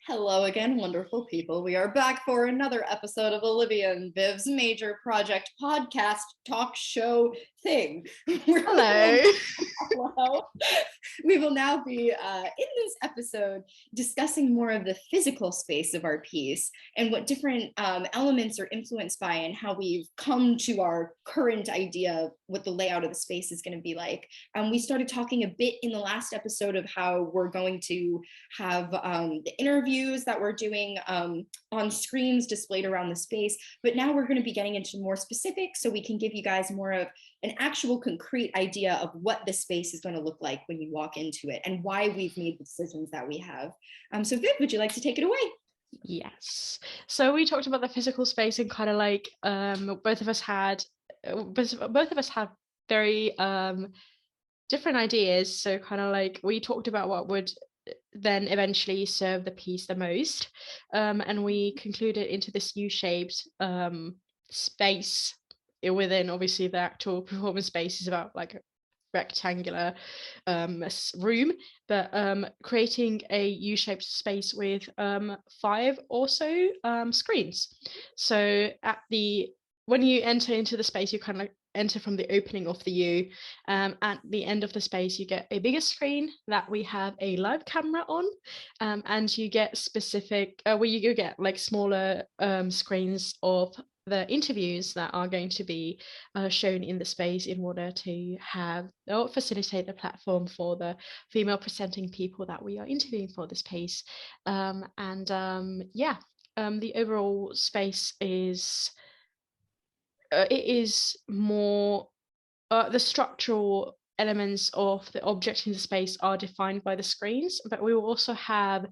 Hello again, wonderful people. We are back for another episode of Olivia and Viv's major project podcast talk show thing. Hello. Hello. We will now be in this episode discussing more of the physical space of our piece and what different elements are influenced by and how we've come to our current idea of what the layout of the space is going to be like. We started talking a bit in the last episode of how we're going to have the interviews that we're doing on screens displayed around the space, but now we're going to be getting into more specifics so we can give you guys more of an actual concrete idea of what the space is going to look like when you walk into it and why we've made the decisions that we have. So Viv, would you like to take it away? Yes. So we talked about the physical space and kind of like both of us had very different ideas. So kind of like we talked about what would then eventually serve the piece the most, and we concluded into this U-shaped space within obviously the actual performance space is about like a rectangular room, but creating a U-shaped space with 5 or so screens. So when you enter into the space, you kind of enter from the opening of the U. At the end of the space, you get a bigger screen that we have a live camera on, and you get specific where you get like smaller screens of the interviews that are going to be shown in the space in order to have or facilitate the platform for the female presenting people that we are interviewing for this piece. The overall space is it is more the structural elements of the object in the space are defined by the screens, but we will also have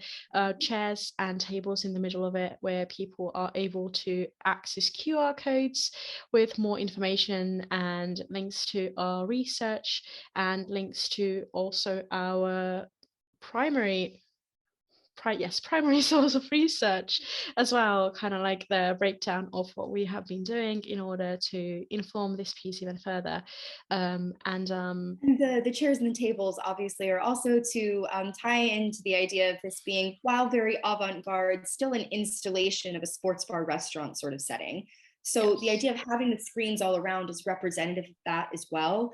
chairs and tables in the middle of it where people are able to access QR codes with more information and links to our research and links to also our primary source of research as well, kind of like the breakdown of what we have been doing in order to inform this piece even further. And the chairs and the tables obviously are also to tie into the idea of this being, while very avant-garde, still an installation of a sports bar restaurant sort of setting. So yes. The idea of having the screens all around is representative of that as well.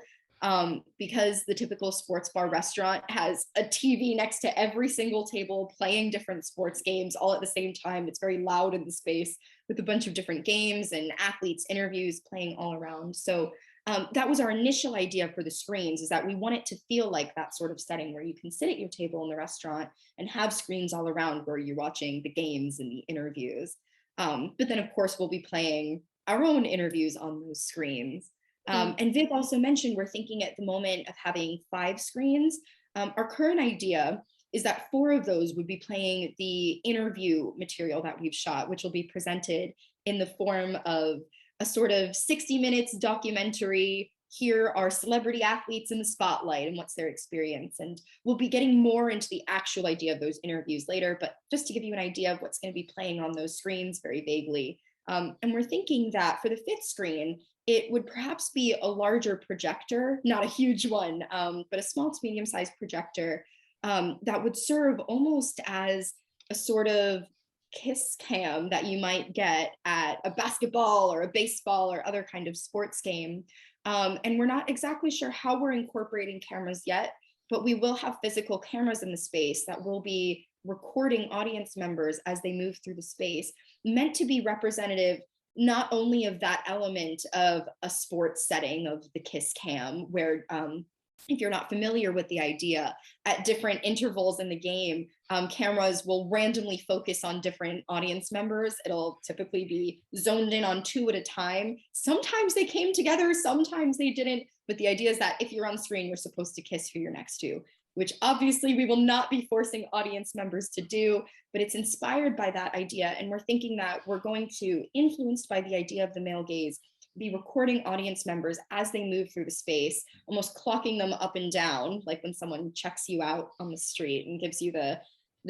Because the typical sports bar restaurant has a TV next to every single table playing different sports games all at the same time. It's very loud in the space with a bunch of different games and athletes, interviews playing all around. So that was our initial idea for the screens, is that we want it to feel like that sort of setting where you can sit at your table in the restaurant and have screens all around where you're watching the games and the interviews. But then, of course, we'll be playing our own interviews on those screens. And Viv also mentioned we're thinking at the moment of having 5 screens. Our current idea is that 4 of those would be playing the interview material that we've shot, which will be presented in the form of a sort of 60 minutes documentary. Here are celebrity athletes in the spotlight and what's their experience. And we'll be getting more into the actual idea of those interviews later, but just to give you an idea of what's going to be playing on those screens very vaguely. And we're thinking that for the 5th screen, it would perhaps be a larger projector, not a huge one, but a small to medium-sized projector that would serve almost as a sort of kiss cam that you might get at a basketball or a baseball or other kind of sports game. And we're not exactly sure how we're incorporating cameras yet, but we will have physical cameras in the space that will be recording audience members as they move through the space, meant to be representative not only of that element of a sports setting of the kiss cam, where if you're not familiar with the idea, at different intervals in the game, cameras will randomly focus on different audience members. It'll typically be zoned in on 2 at a time. Sometimes they came together, sometimes they didn't. But the idea is that if you're on screen, you're supposed to kiss who you're next to, which obviously we will not be forcing audience members to do, but it's inspired by that idea. And we're thinking that we're going to, influenced by the idea of the male gaze, be recording audience members as they move through the space, almost clocking them up and down, like when someone checks you out on the street and gives you the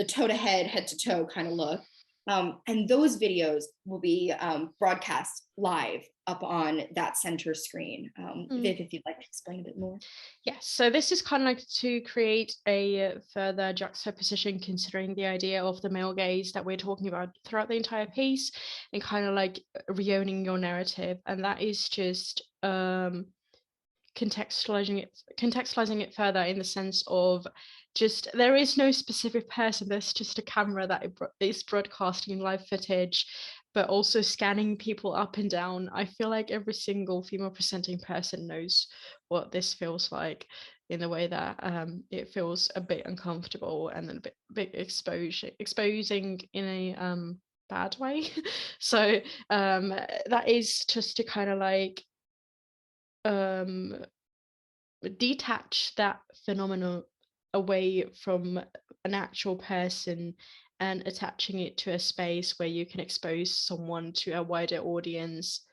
toe to head to toe kind of look. And those videos will be broadcast live up on that center screen. Viv, if you'd like to explain a bit more. Yes, so this is kind of like to create a further juxtaposition considering the idea of the male gaze that we're talking about throughout the entire piece, and kind of like reowning your narrative. And that is just contextualizing it further in the sense of just there is no specific person, there's just a camera that is broadcasting live footage, but also scanning people up and down. I feel like every single female presenting person knows what this feels like, in the way that it feels a bit uncomfortable and then a bit exposing in a bad way. So that is just to kind of like um detach that phenomenon away from an actual person and attaching it to a space where you can expose someone to a wider audience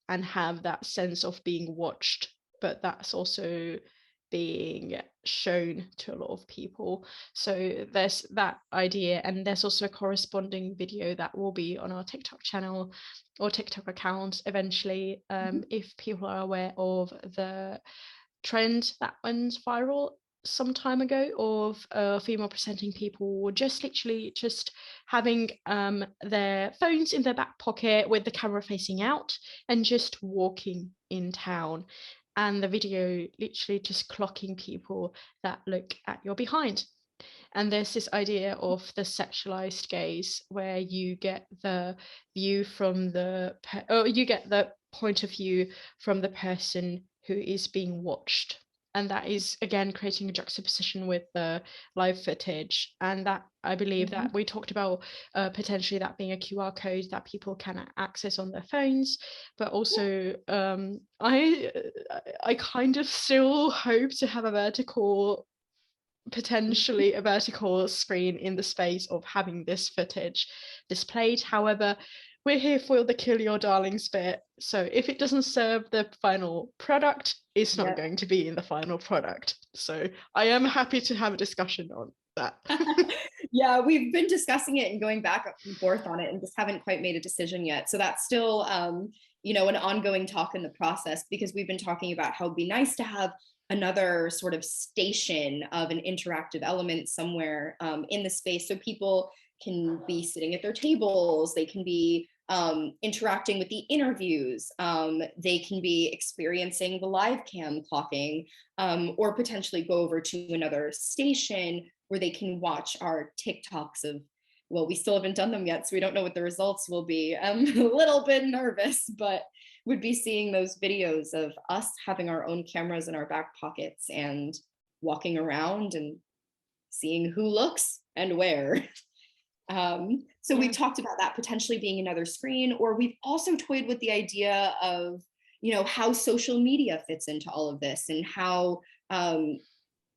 and have that sense of being watched, but that's also being shown to a lot of people. So there's that idea, and there's also a corresponding video that will be on our TikTok channel or TikTok account eventually. If people are aware of the trend that went viral some time ago of female presenting people just literally just having their phones in their back pocket with the camera facing out and just walking in town, and the video literally just clocking people that look at your behind. And there's this idea of the sexualized gaze where you get the view from or you get the point of view from the person who is being watched. And that is again creating a juxtaposition with the live footage. And that I believe that we talked about potentially that being a QR code that people can access on their phones, but also I kind of still hope to have potentially a vertical screen in the space of having this footage displayed. However, we're here for the kill your darlings bit. So if it doesn't serve the final product, it's not going to be in the final product. So I am happy to have a discussion on that. Yeah, we've been discussing it and going back and forth on it and just haven't quite made a decision yet. So that's still, an ongoing talk in the process, because we've been talking about how it'd be nice to have another sort of station of an interactive element somewhere in the space, so people can be sitting at their tables, they can be interacting with the interviews, they can be experiencing the live cam clocking, or potentially go over to another station where they can watch our TikToks of, well, we still haven't done them yet, so we don't know what the results will be. I'm a little bit nervous, but would be seeing those videos of us having our own cameras in our back pockets and walking around and seeing who looks and where. So we've talked about that potentially being another screen, or we've also toyed with the idea of, how social media fits into all of this, and how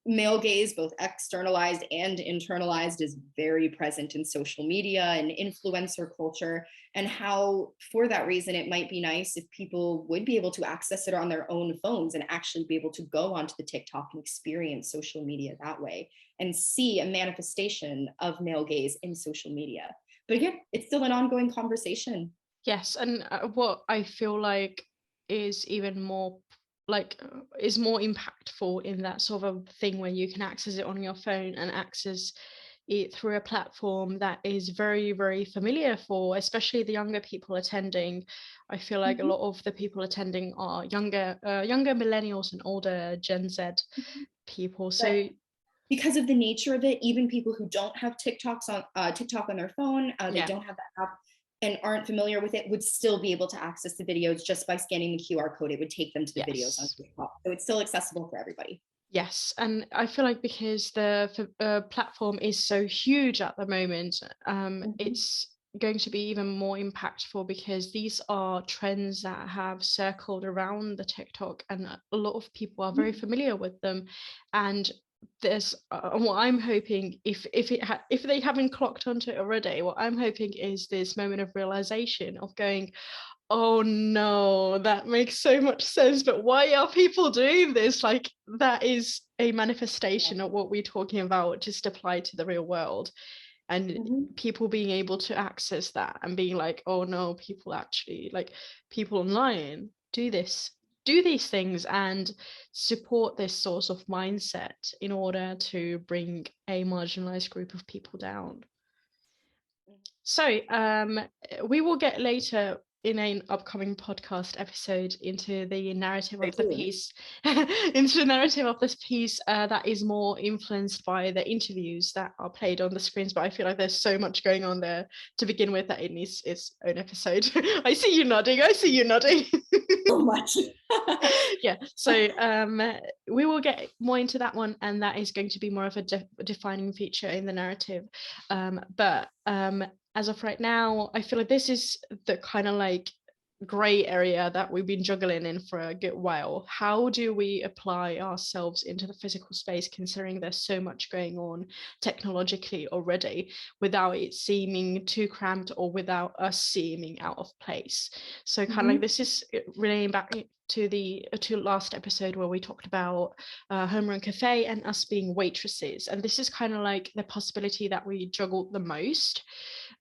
male gaze, both externalized and internalized, is very present in social media and influencer culture, and how for that reason it might be nice if people would be able to access it on their own phones and actually be able to go onto the TikTok and experience social media that way and see a manifestation of male gaze in social media. But again, it's still an ongoing conversation. Yes, and what I feel like is even more is more impactful in that sort of thing where you can access it on your phone and access it through a platform that is very, very familiar for especially the younger people attending. I feel like a lot of the people attending are younger millennials and older Gen Z people. So because of the nature of it, even people who don't have TikTok on their phone, they don't have that app and aren't familiar with it, would still be able to access the videos just by scanning the QR code. It would take them to the videos on TikTok. So it's still accessible for everybody. Yes, and I feel like because the platform is so huge at the moment, it's going to be even more impactful because these are trends that have circled around the TikTok, and a lot of people are very familiar with them. And there's what I'm hoping, if they haven't clocked onto it already, what I'm hoping is this moment of realization of going, oh no, that makes so much sense, but why are people doing this? Like, that is a manifestation of what we're talking about just applied to the real world. and Mhm. people being able to access that and being like, oh no, people actually, like, people online do these things and support this sort of mindset in order to bring a marginalized group of people down. So we will get later in an upcoming podcast episode into the narrative Very of the soon. piece, into the narrative of this piece that is more influenced by the interviews that are played on the screens. But I feel like there's so much going on there to begin with that it needs its own episode. I see you nodding. I see you nodding. So much. Yeah, so we will get more into that one, and that is going to be more of a defining feature in the narrative, but as of right now, I feel like this is the kind of like gray area that we've been juggling in for a good while. How do we apply ourselves into the physical space, considering there's so much going on technologically already, without it seeming too cramped or without us seeming out of place? So kind of like this is relating back to the last episode where we talked about homeroom cafe and us being waitresses, and this is kind of like the possibility that we juggled the most,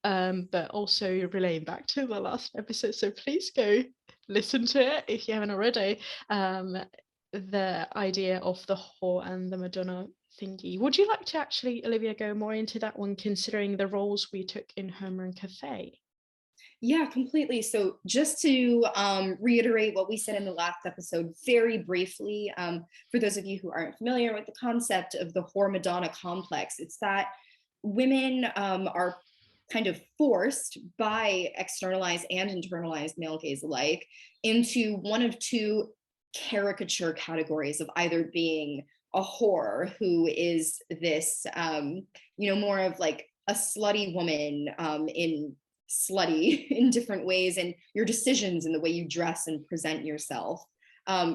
but also relaying back to the last episode, so please go listen to it if you haven't already. The idea of the whore and the Madonna thingy. Would you like to actually, Olivia, go more into that one, considering the roles we took in homeroom cafe? Yeah, completely. So just to reiterate what we said in the last episode very briefly, for those of you who aren't familiar with the concept of the whore Madonna complex, it's that women are kind of forced by externalized and internalized male gaze alike into one of two caricature categories of either being a whore, who is this, more of like a slutty woman in slutty in different ways, and your decisions and the way you dress and present yourself,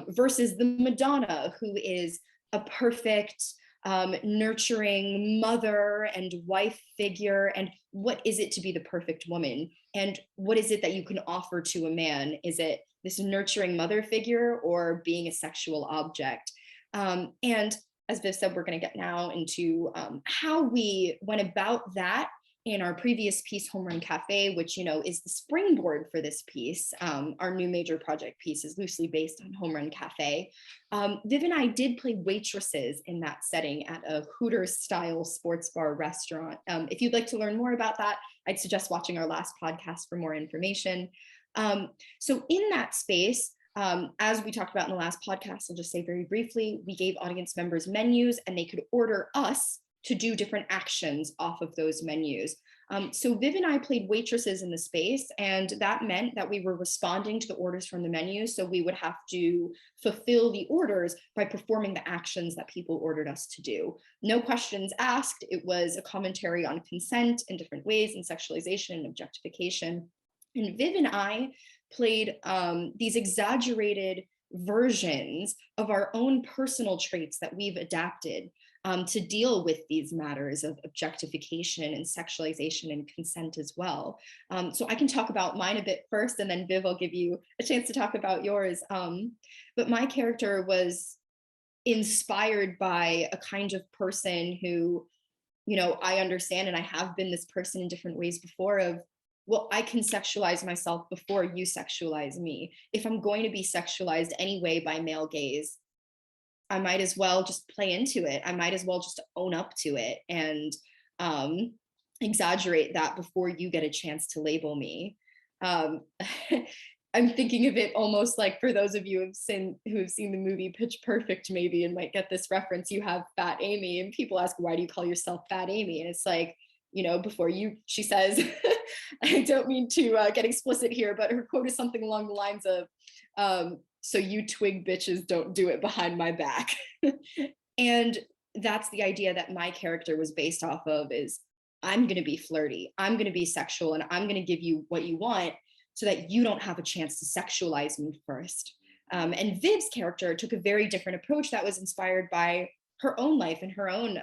versus the Madonna, who is a perfect, nurturing mother and wife figure. And what is it to be the perfect woman? And what is it that you can offer to a man? Is it this nurturing mother figure or being a sexual object? And as Viv said, we're going to get now into how we went about that in our previous piece, Homerun Cafe, which is the springboard for this piece. Our new major project piece is loosely based on Homerun Cafe. Viv and I did play waitresses in that setting at a Hooters-style sports bar restaurant. If you'd like to learn more about that, I'd suggest watching our last podcast for more information. So in that space, as we talked about in the last podcast, I'll just say very briefly, we gave audience members menus and they could order us to do different actions off of those menus. So Viv and I played waitresses in the space, and that meant that we were responding to the orders from the menu. So we would have to fulfill the orders by performing the actions that people ordered us to do. No questions asked. It was a commentary on consent in different ways, and sexualization and objectification. And Viv and I played these exaggerated versions of our own personal traits that we've adapted to deal with these matters of objectification and sexualization and consent as well. So I can talk about mine a bit first, and then Viv, I'll give you a chance to talk about yours. But my character was inspired by a kind of person who, I understand, and I have been this person in different ways before, of, well, I can sexualize myself before you sexualize me. If I'm going to be sexualized anyway by male gaze, I might as well just play into it. I might as well just own up to it and exaggerate that before you get a chance to label me. I'm thinking of it almost like, for those of you who have seen the movie Pitch Perfect, maybe, and might get this reference, you have Fat Amy, and people ask, why do you call yourself Fat Amy? And it's like, before she says, I don't mean to get explicit here, but her quote is something along the lines of, so you twig bitches don't do it behind my back. And that's the idea that my character was based off of, is I'm going to be flirty, I'm going to be sexual, and I'm going to give you what you want so that you don't have a chance to sexualize me first. And Viv's character took a very different approach that was inspired by her own life and her own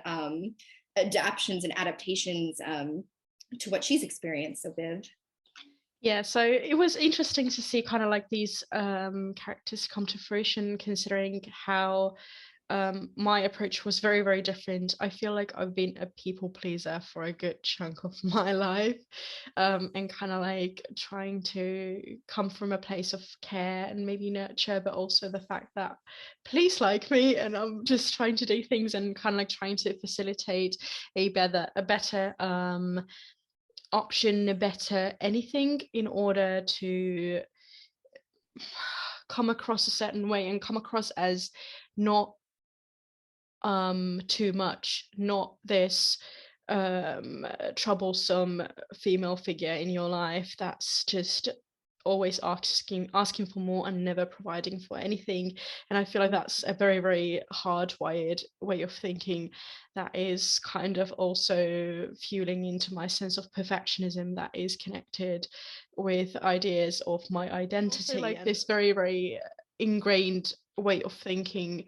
adaptations and adaptations to what she's experienced. So Viv. Yeah, so it was interesting to see kind of like these characters come to fruition, considering how my approach was very, very different. I feel like I've been a people pleaser for a good chunk of my life, and kind of like trying to come from a place of care and maybe nurture, but also the fact that please like me, and I'm just trying to do things and kind of like trying to facilitate a better option, a better anything in order to come across a certain way and come across as not too much, not this troublesome female figure in your life that's just always asking for more and never providing for anything. And I feel like that's a very, very hardwired way of thinking that is kind of also fueling into my sense of perfectionism that is connected with ideas of my identity. Also, like this very, very ingrained way of thinking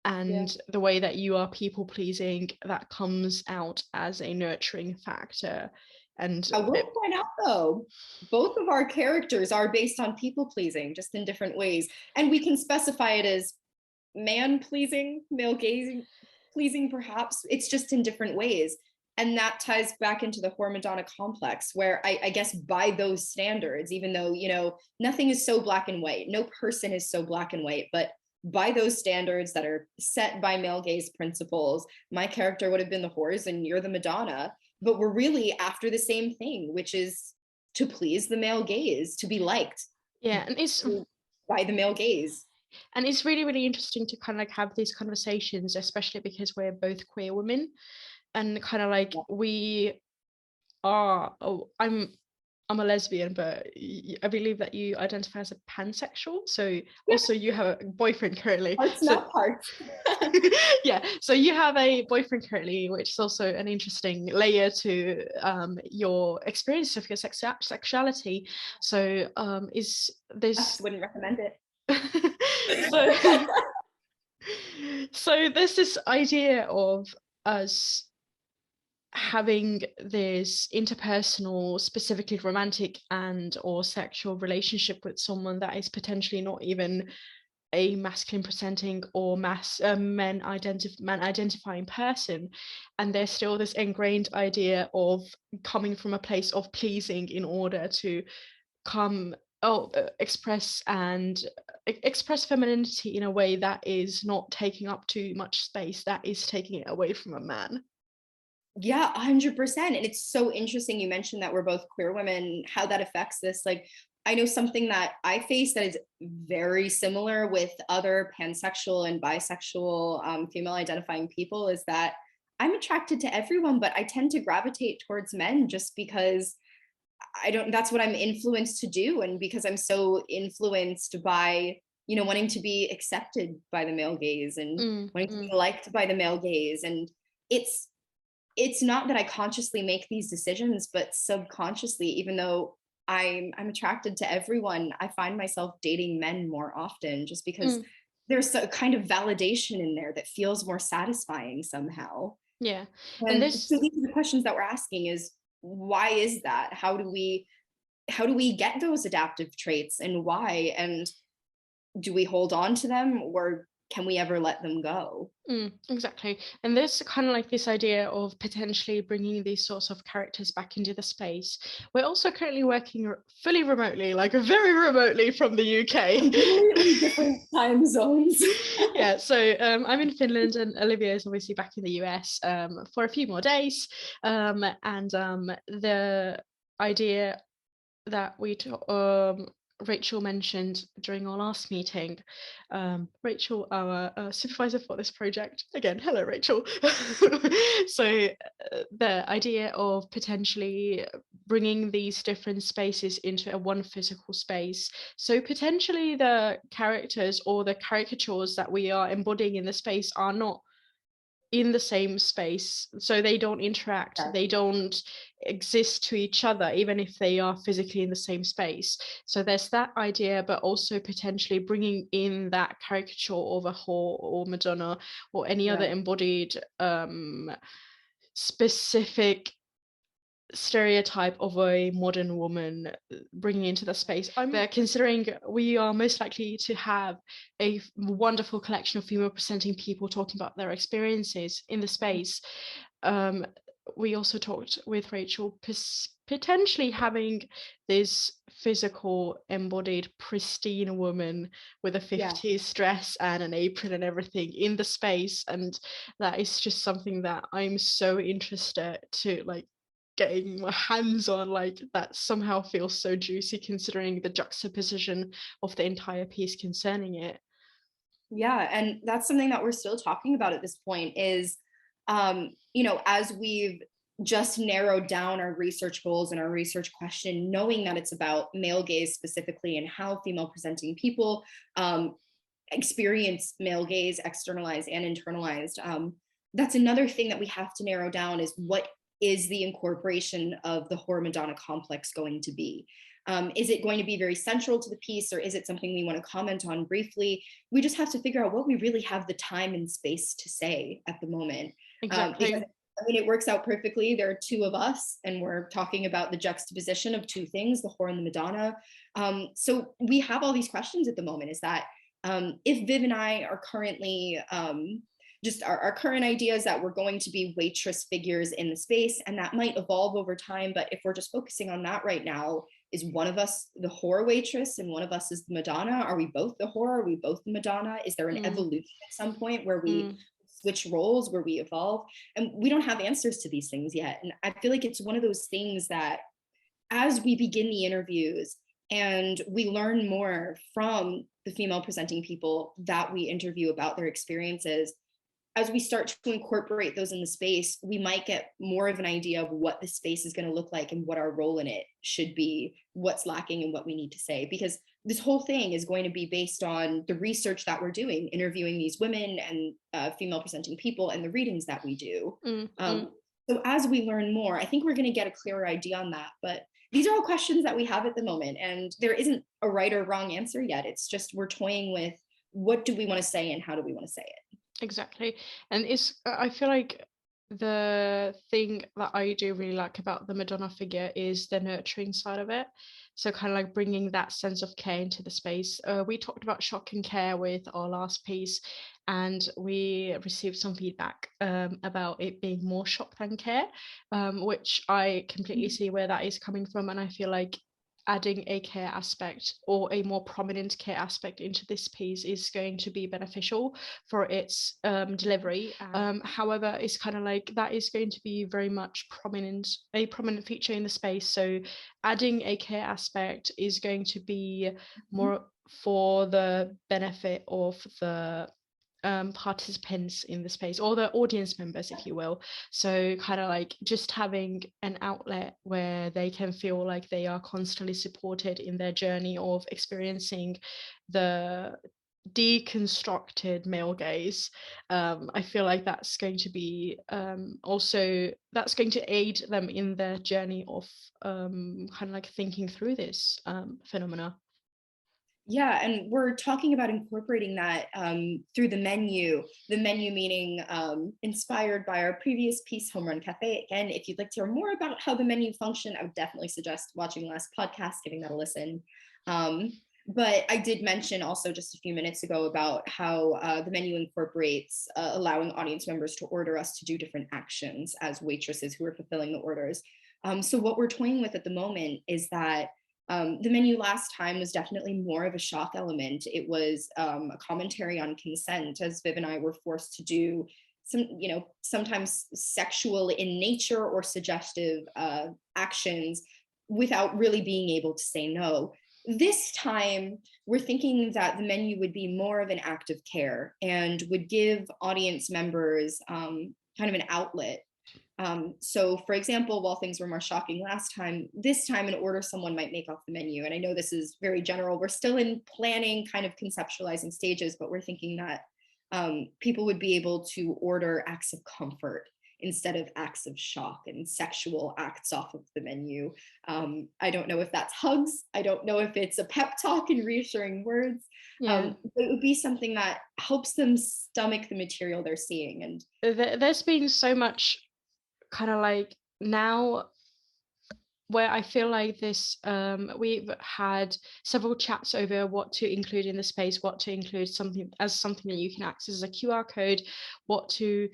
Yeah. and the way that you are people pleasing that comes out as a nurturing factor. And I will point out though, both of our characters are based on people pleasing, just in different ways. And we can specify it as man pleasing, male gazing pleasing, perhaps. It's just in different ways. And that ties back into the whore Madonna complex, where I guess by those standards, even though, nothing is so black and white, no person is so black and white, but by those standards that are set by male gaze principles, my character would have been the whores and you're the Madonna, but we're really after the same thing, which is to please the male gaze, to be liked yeah, and by the male gaze. it's really, really interesting to kind of like have these conversations, especially because we're both queer women, and kind of like we are. Oh, I'm a lesbian, but I believe that you identify as a pansexual. So also you have a boyfriend currently. Parts, So not parts. yeah, so you have a boyfriend currently, which is also an interesting layer to your experience of your sexuality. So is I this wouldn't recommend it. so so there's this idea of us having this interpersonal, specifically romantic and or sexual relationship with someone that is potentially not even a masculine presenting or man identifying person, and there's still this ingrained idea of coming from a place of pleasing in order to come express femininity in a way that is not taking up too much space, that is taking it away from a man. Yeah, 100%. And it's so interesting you mentioned that we're both queer women, how that affects this. Like, I know something that I face that is very similar with other pansexual and bisexual female identifying people is that I'm attracted to everyone, but I tend to gravitate towards men just because that's what I'm influenced to do. And because I'm so influenced by, wanting to be accepted by the male gaze and wanting to be liked by the male gaze. And it's, it's not that I consciously make these decisions, but subconsciously, even though I'm attracted to everyone, I find myself dating men more often just because there's a kind of validation in there that feels more satisfying somehow. Yeah. And And this so these are the questions that we're asking is why is that? How do we get those adaptive traits and why? And do we hold on to them or can we ever let them go? Exactly. And there's kind of like this idea of potentially bringing these sorts of characters back into the space. We're also currently working fully remotely, like very remotely from the UK. Completely different time zones. Yeah, so I'm in Finland and Olivia is obviously back in the US for a few more days. And the idea that Rachel mentioned during our last meeting. Rachel, our supervisor for this project. Again, hello, Rachel. So the idea of potentially bringing these different spaces into a one physical space. So potentially the characters or the caricatures that we are embodying in the space are not in the same space, so they don't interact, they don't exist to each other even if they are physically in the same space. So there's that idea, but also potentially bringing in that caricature of a whore or Madonna or any other embodied specific stereotype of a modern woman bringing into the space. I'm there considering we are most likely to have a wonderful collection of female presenting people talking about their experiences in the space. Um, we also talked with Rachel potentially having this physical, embodied, pristine woman with a Yeah. 50s dress and an apron and everything in the space, and that is just something that I'm so interested to like getting my hands on. Like that somehow feels so juicy considering the juxtaposition of the entire piece concerning it. Yeah, and that's something that we're still talking about at this point is, as we've just narrowed down our research goals and our research question, knowing that it's about male gaze specifically and how female presenting people experience male gaze, externalized and internalized. That's another thing that we have to narrow down is what is the incorporation of the horror Madonna complex going to be? Is it going to be very central to the piece, or is it something we want to comment on briefly? We just have to figure out what we really have the time and space to say at the moment. Exactly. Because I mean, it works out perfectly. There are two of us, and we're talking about the juxtaposition of two things, the horror and the Madonna. So we have all these questions at the moment. Is that if Viv and I are currently just our current idea is that we're going to be waitress figures in the space, and that might evolve over time. But if we're just focusing on that right now, is one of us the horror waitress and one of us is the Madonna? Are we both the horror? Are we both the Madonna? Is there an evolution at some point where we switch roles, where we evolve? And we don't have answers to these things yet. And I feel like it's one of those things that as we begin the interviews and we learn more from the female presenting people that we interview about their experiences, as we start to incorporate those in the space, we might get more of an idea of what the space is going to look like and what our role in it should be, what's lacking and what we need to say. Because this whole thing is going to be based on the research that we're doing, interviewing these women and female presenting people and the readings that we do. So as we learn more, I think we're going to get a clearer idea on that. But these are all questions that we have at the moment, and there isn't a right or wrong answer yet. It's just we're toying with what do we want to say and how do we want to say it. Exactly. And I feel like the thing that I do really like about the Madonna figure is the nurturing side of it. So kind of like bringing that sense of care into the space. We talked about shock and care with our last piece, and we received some feedback about it being more shock than care, which I completely see where that is coming from. And I feel like adding a care aspect or a more prominent care aspect into this piece is going to be beneficial for its delivery. However, it's kind of like that is going to be very much a prominent feature in the space. So adding a care aspect is going to be more for the benefit of the participants in the space, or the audience members, if you will. So kind of like just having an outlet where they can feel like they are constantly supported in their journey of experiencing the deconstructed male gaze. I feel like that's going to be also that's going to aid them in their journey of kind of like thinking through this phenomena. Yeah, and we're talking about incorporating that through the menu meaning inspired by our previous piece, Home Run Cafe. Again, if you'd like to hear more about how the menu function, I would definitely suggest watching last podcast, giving that a listen. But I did mention also just a few minutes ago about how the menu incorporates allowing audience members to order us to do different actions as waitresses who are fulfilling the orders. So what we're toying with at the moment is that the menu last time was definitely more of a shock element. It was a commentary on consent, as Viv and I were forced to do some, sometimes sexual in nature or suggestive actions without really being able to say no. This time, we're thinking that the menu would be more of an act of care and would give audience members kind of an outlet. So for example, while things were more shocking last time, this time an order someone might make off the menu. And I know this is very general. We're still in planning, kind of conceptualizing stages, but we're thinking that people would be able to order acts of comfort instead of acts of shock and sexual acts off of the menu. I don't know if that's hugs. I don't know if it's a pep talk and reassuring words. But it would be something that helps them stomach the material they're seeing. And there's been so much kind of like now where I feel like this, we've had several chats over what to include in the space, what to include something that you can access as a QR code, what to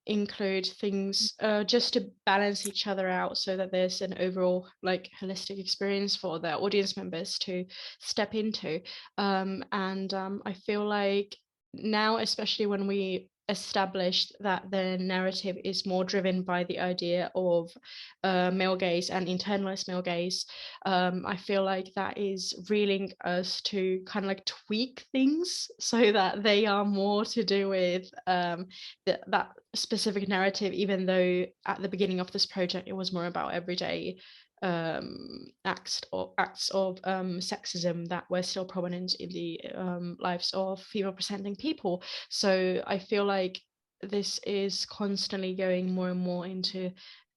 include things just to balance each other out so that there's an overall like holistic experience for the audience members to step into. And I feel like now, especially when we established that the narrative is more driven by the idea of male gaze and internalized male gaze, I feel like that is reeling us to kind of like tweak things so that they are more to do with that specific narrative, even though at the beginning of this project it was more about everyday acts of sexism that were still prominent in the lives of female presenting people. So I feel like this is constantly going more and more into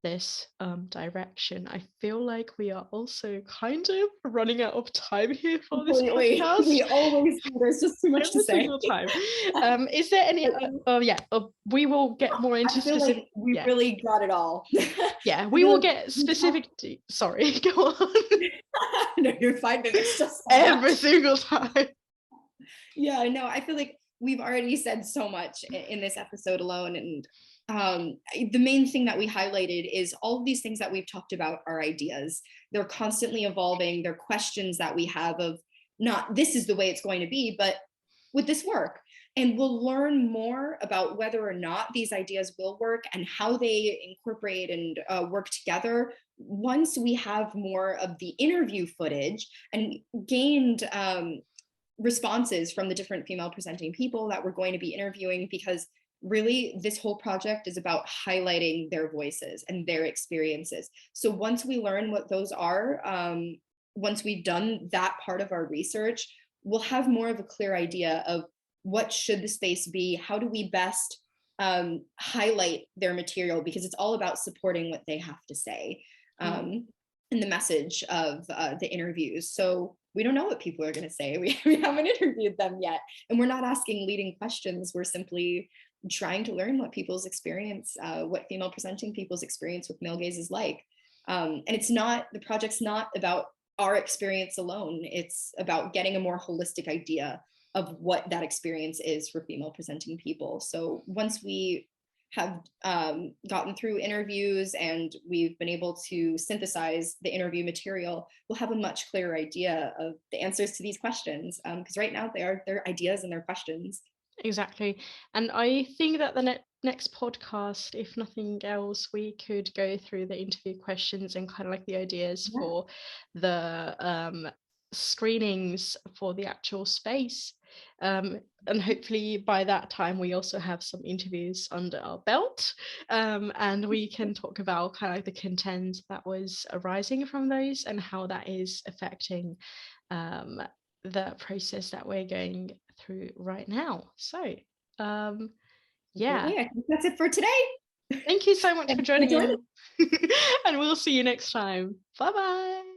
this direction. I feel like we are also kind of running out of time here for this Completely. podcast. We always do. There's just too much to Every say. single time. Is there any? We will get more into I feel specific. like we really got it all. Yeah, we will get specific. Sorry, go on. No, you're fine. It's just so Every much. single time. Yeah, no, I feel like we've already said so much in this episode alone. And the main thing that we highlighted is all of these things that we've talked about are ideas. They're constantly evolving. They're questions that we have of not this is the way it's going to be, but would this work? And we'll learn more about whether or not these ideas will work and how they incorporate and work together once we have more of the interview footage and gained responses from the different female presenting people that we're going to be interviewing, because really this whole project is about highlighting their voices and their experiences. So once we learn what those are, once we've done that part of our research, we'll have more of a clear idea of what should the space be, how do we best highlight their material, because it's all about supporting what they have to say in the message of the interviews. So we don't know what people are going to say. We haven't interviewed them yet. And we're not asking leading questions. We're simply trying to learn what people's experience, what female presenting people's experience with male gaze is like. And it's not, the project's not about our experience alone. It's about getting a more holistic idea of what that experience is for female presenting people. So once we have gotten through interviews and we've been able to synthesize the interview material, we'll have a much clearer idea of the answers to these questions. Because right now they're ideas and they're questions. Exactly. And I think that the next podcast, if nothing else, we could go through the interview questions and kind of like the ideas for the screenings for the actual space. And hopefully by that time we also have some interviews under our belt, and we can talk about kind of like the content that was arising from those and how that is affecting the process that we're going through right now. So yeah, I think that's it for today. thank you so much for joining in. And we'll see you next time. Bye bye.